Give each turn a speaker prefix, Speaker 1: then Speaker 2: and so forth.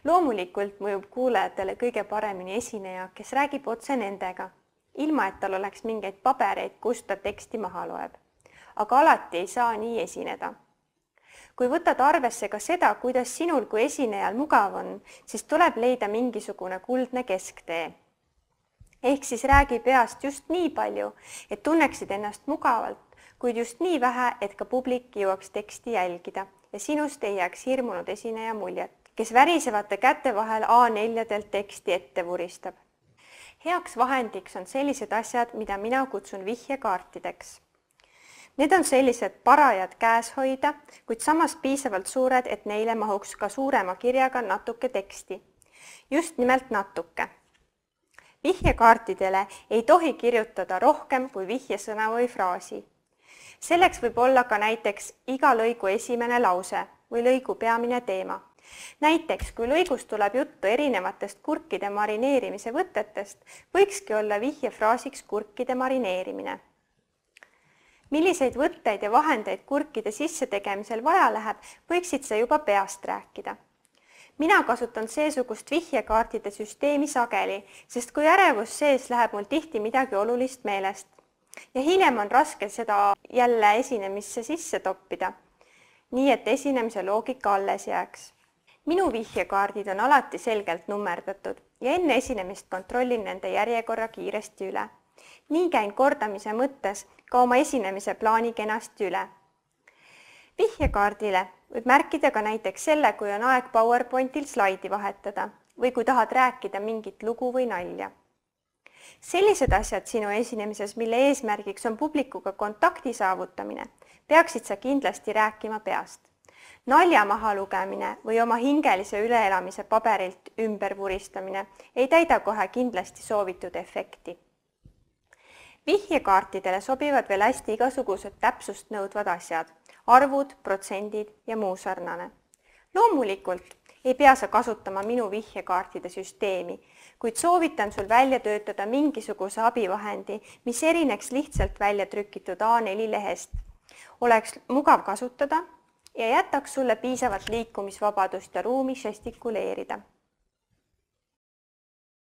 Speaker 1: Loomulikult mõjub kuulajatele kõige paremini esineja, kes räägib otse nendega, ilma et tal oleks mingeid pabereid, kust ta teksti maha loeb. Aga alati ei saa nii esineda. Kui võtad arvesse ka seda, kuidas sinul kui esinejal mugav on, siis tuleb leida mingisugune kuldne kesktee. Ehk siis räägi peast just nii palju, et tunneksid ennast mugavalt, kuid just nii vähe, et ka publik jõuaks teksti jälgida ja sinust ei jääks hirmunud esineja muljet, kes värisevate käte vahel A4-delt teksti ette vuristab. Heaks vahendiks on sellised asjad, mida mina kutsun vihjekaartideks. Need on sellised parajad käes hoida, kuid samas piisavalt suured, et neile mahuks ka suurema kirjaga natuke teksti. Just nimelt natuke. Vihjekaartidele ei tohi kirjutada rohkem kui vihjesõna või fraasi. Selleks võib olla ka näiteks iga lõigu esimene lause või lõigu peamine teema. Näiteks, kui lõigus tuleb juttu erinevatest kurkide marineerimise võtetest, võikski olla vihjefraasiks kurkide marineerimine. Milliseid võtteid ja vahendeid kurkide sisse tegemisel vaja läheb, võiksid sa juba peast rääkida. Mina kasutan seesugust vihjekaartide süsteemi sageli, sest kui ärevus sees läheb mul tihti midagi olulist meelest. Ja hiljem on raske seda jälle esinemisse sisse toppida, nii et esinemise loogika alles jääks. Minu vihjekaardid on alati selgelt nummerdatud ja enne esinemist kontrollin nende järjekorra kiiresti üle. Nii käin kordamise mõttes ka oma esinemise plaani kenasti üle. Vihjekaardile võib märkida ka näiteks selle, kui on aeg PowerPointil slaidi vahetada või kui tahad rääkida mingit lugu või nalja. Sellised asjad sinu esinemises, mille eesmärgiks on publikuga kontakti saavutamine, peaksid sa kindlasti rääkima peast. Nalja maha lugemine või oma hingelise üleelamise paberilt ümber vuristamine ei täida kohe kindlasti soovitud efekti. Vihjekaartidele sobivad veel hästi igasugused täpsust nõudvad asjad, arvud, protsendid ja muu sarnane. Loomulikult ei pea sa kasutama minu vihjekaartide süsteemi, kuid soovitan sul välja töötada mingisuguse abivahendi, mis erineks lihtsalt välja trükitud A4 lehest. Oleks mugav kasutada ja jätaks sulle piisavalt liikumisvabadust ja ruumi žestikuleerida.